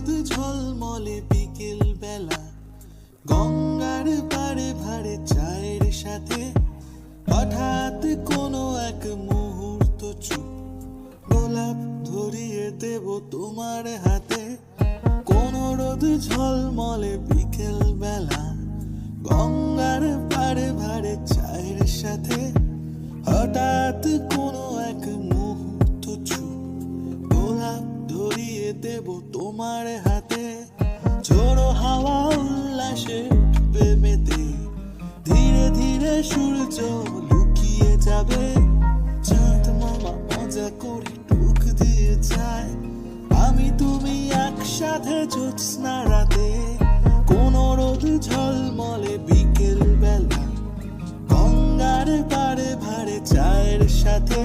রোদ ঝলমলে বিকেল বেলা, গঙ্গার পাড়ে ভাড়ে চায়ের সাথে হঠাৎ কোনো এক মুহূর্ত চুপ, গোলাপ ধরিয়ে দেব তোমার হাতে। কোন রোদ ঝলমলে বিকেল বেলা, গঙ্গার পাড়ে ভাড়ে চায়ের সাথে হঠাৎ কোনো এক মুহূর্ত চুপ, গোলাপ ধরিয়ে দেব তোমার হাতে। ঝোড়ো হাওয়া উল্লাসে উঠবে মেতে, ধীরে ধীরে সূর্য লুকিয়ে যাবে, চাঁদ মামা মজা করে ডুব দিয়ে যায়, আমি তুমি একসাথে জ্যোৎস্না রাতে। কোন রোদ ঝলমলে বিকেল বেলা, গঙ্গার পাড়ে ভাড়ে চায়ের সাথে